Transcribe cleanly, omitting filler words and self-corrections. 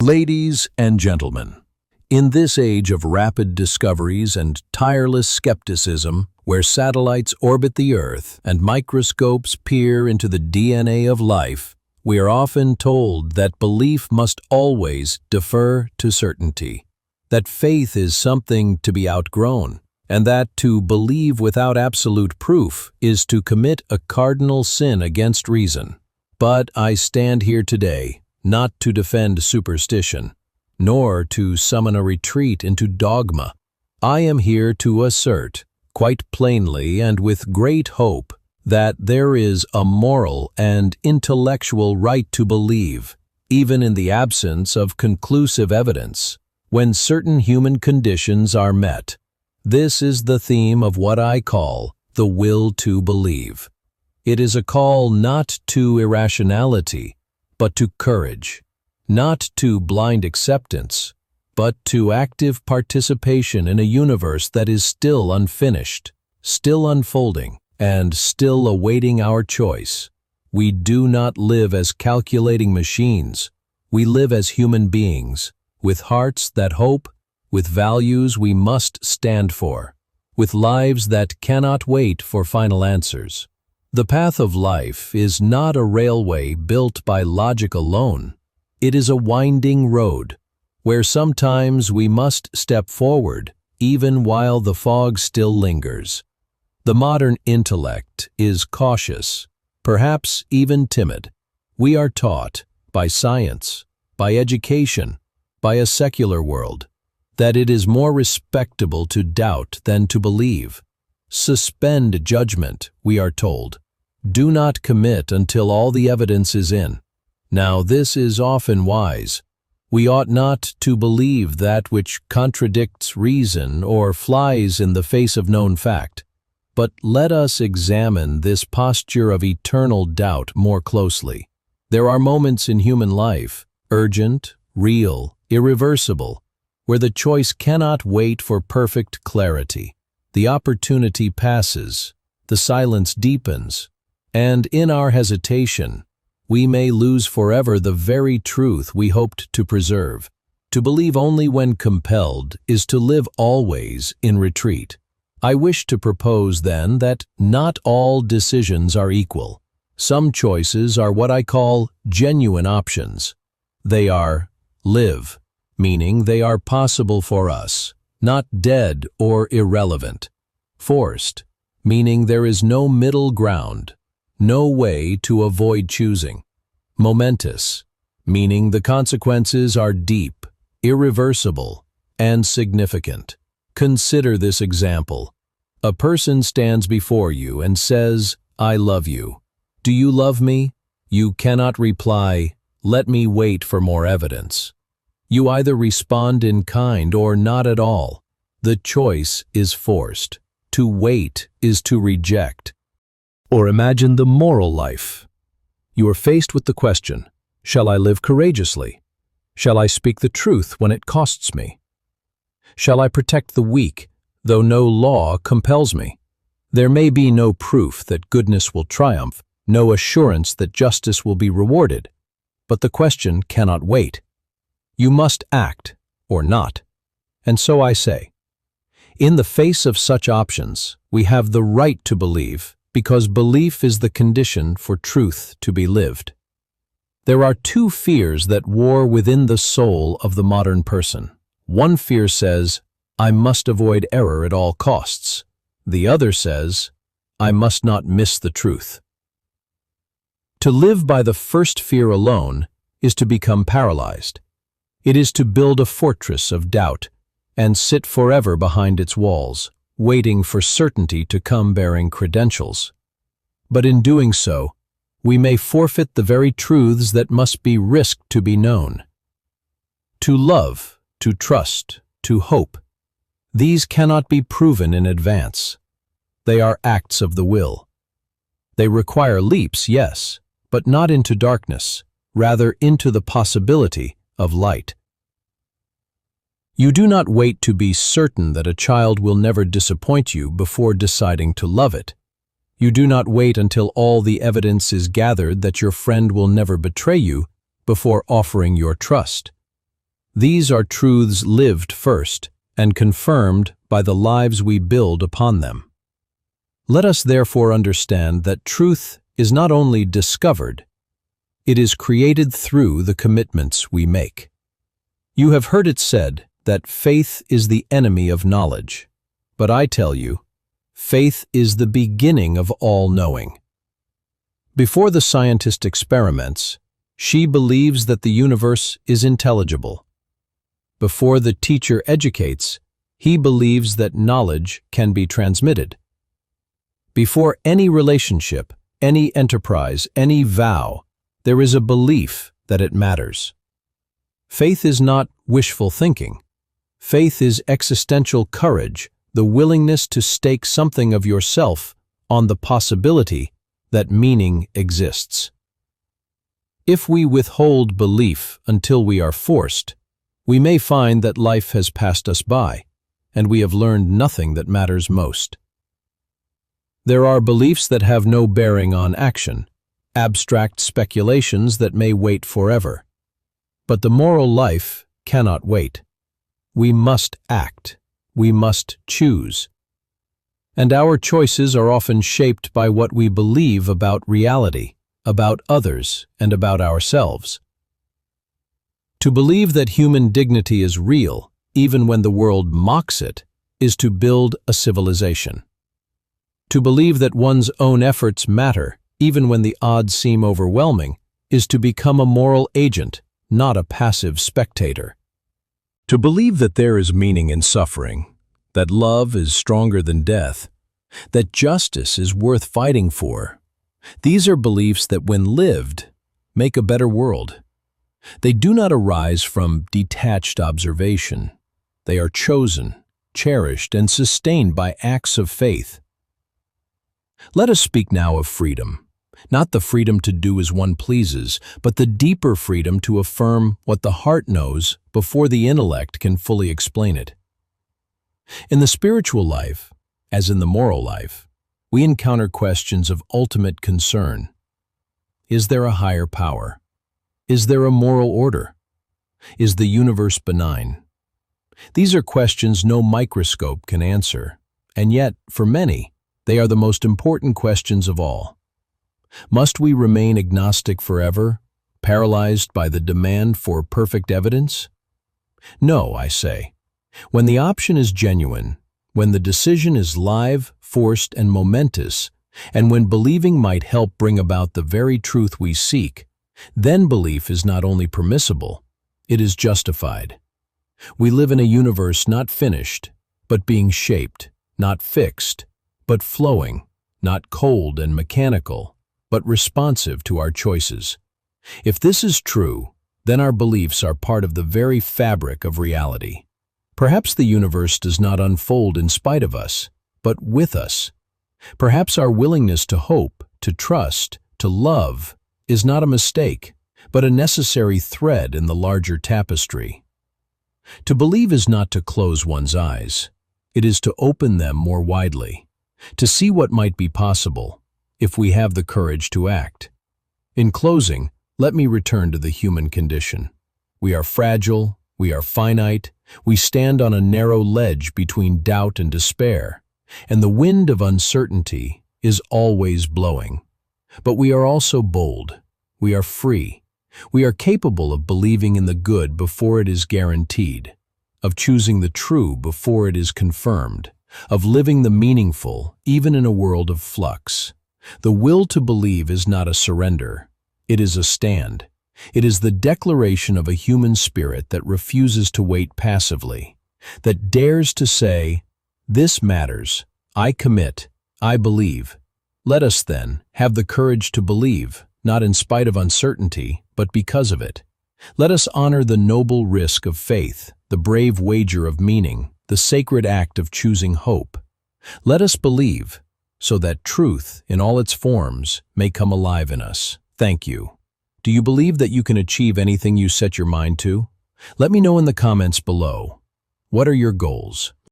Ladies and gentlemen, in this age of rapid discoveries and tireless skepticism, where satellites orbit the Earth and microscopes peer into the DNA of life, we are often told that belief must always defer to certainty, that faith is something to be outgrown, and that to believe without absolute proof is to commit a cardinal sin against reason. But I stand here today not to defend superstition, nor to summon a retreat into dogma. I am here to assert, quite plainly and with great hope, that there is a moral and intellectual right to believe, even in the absence of conclusive evidence, when certain human conditions are met. This is the theme of what I call the will to believe. It is a call not to irrationality, but to courage, not to blind acceptance, but to active participation in a universe that is still unfinished, still unfolding, and still awaiting our choice. We do not live as calculating machines. We live as human beings, with hearts that hope, with values we must stand for, with lives that cannot wait for final answers. The path of life is not a railway built by logic alone. It is a winding road, where sometimes we must step forward, even while the fog still lingers. The modern intellect is cautious, perhaps even timid. We are taught, by science, by education, by a secular world, that it is more respectable to doubt than to believe. Suspend judgment, we are told. Do not commit until all the evidence is in. Now this is often wise. We ought not to believe that which contradicts reason or flies in the face of known fact. But let us examine this posture of eternal doubt more closely. There are moments in human life, urgent, real, irreversible, where the choice cannot wait for perfect clarity. The opportunity passes, the silence deepens, and in our hesitation, we may lose forever the very truth we hoped to preserve. To believe only when compelled is to live always in retreat. I wish to propose, then, that not all decisions are equal. Some choices are what I call genuine options. They are live, meaning they are possible for us, not dead or irrelevant. Forced, meaning there is no middle ground, no way to avoid choosing. Momentous, meaning the consequences are deep, irreversible, and significant. Consider this example. A person stands before you and says, "I love you. Do you love me?" You cannot reply, "Let me wait for more evidence." You either respond in kind or not at all. The choice is forced. To wait is to reject. Or imagine the moral life. You are faced with the question, shall I live courageously? Shall I speak the truth when it costs me? Shall I protect the weak, though no law compels me? There may be no proof that goodness will triumph, no assurance that justice will be rewarded, but the question cannot wait. You must act, or not. And so I say, in the face of such options, we have the right to believe, because belief is the condition for truth to be lived. There are two fears that war within the soul of the modern person. One fear says, I must avoid error at all costs. The other says, I must not miss the truth. To live by the first fear alone is to become paralyzed. It is to build a fortress of doubt and sit forever behind its walls, waiting for certainty to come bearing credentials. But in doing so, we may forfeit the very truths that must be risked to be known. To love, to trust, to hope, these cannot be proven in advance. They are acts of the will. They require leaps, yes, but not into darkness, rather into the possibility of light. You do not wait to be certain that a child will never disappoint you before deciding to love it. You do not wait until all the evidence is gathered that your friend will never betray you before offering your trust. These are truths lived first and confirmed by the lives we build upon them. Let us therefore understand that truth is not only discovered, it is created through the commitments we make. You have heard it said that faith is the enemy of knowledge, but I tell you, faith is the beginning of all knowing. Before the scientist experiments, she believes that the universe is intelligible. Before the teacher educates, he believes that knowledge can be transmitted. Before any relationship, any enterprise, any vow, there is a belief that it matters. Faith is not wishful thinking. Faith is existential courage, the willingness to stake something of yourself on the possibility that meaning exists. If we withhold belief until we are forced, we may find that life has passed us by, and we have learned nothing that matters most. There are beliefs that have no bearing on action, abstract speculations that may wait forever. But the moral life cannot wait. We must act. We must choose. And our choices are often shaped by what we believe about reality, about others, and about ourselves. To believe that human dignity is real, even when the world mocks it, is to build a civilization. To believe that one's own efforts matter, even when the odds seem overwhelming, is to become a moral agent, not a passive spectator. To believe that there is meaning in suffering, that love is stronger than death, that justice is worth fighting for, these are beliefs that, when lived, make a better world. They do not arise from detached observation. They are chosen, cherished, and sustained by acts of faith. Let us speak now of freedom. Not the freedom to do as one pleases, but the deeper freedom to affirm what the heart knows before the intellect can fully explain it. In the spiritual life, as in the moral life, we encounter questions of ultimate concern. Is there a higher power? Is there a moral order? Is the universe benign? These are questions no microscope can answer, and yet, for many, they are the most important questions of all. Must we remain agnostic forever, paralyzed by the demand for perfect evidence? No, I say. When the option is genuine, when the decision is live, forced, and momentous, and when believing might help bring about the very truth we seek, then belief is not only permissible, it is justified. We live in a universe not finished, but being shaped, not fixed, but flowing, not cold and mechanical, but responsive to our choices. If this is true, then our beliefs are part of the very fabric of reality. Perhaps the universe does not unfold in spite of us, but with us. Perhaps our willingness to hope, to trust, to love, is not a mistake, but a necessary thread in the larger tapestry. To believe is not to close one's eyes. It is to open them more widely, to see what might be possible, if we have the courage to act. In closing, let me return to the human condition. We are fragile, we are finite, we stand on a narrow ledge between doubt and despair, and the wind of uncertainty is always blowing. But we are also bold, we are free, we are capable of believing in the good before it is guaranteed, of choosing the true before it is confirmed, of living the meaningful even in a world of flux. The will to believe is not a surrender, it is a stand. It is the declaration of a human spirit that refuses to wait passively, that dares to say, "This matters, I commit, I believe." Let us, then, have the courage to believe, not in spite of uncertainty, but because of it. Let us honor the noble risk of faith, the brave wager of meaning, the sacred act of choosing hope. Let us believe, so that truth, in all its forms, may come alive in us. Thank you. Do you believe that you can achieve anything you set your mind to? Let me know in the comments below. What are your goals?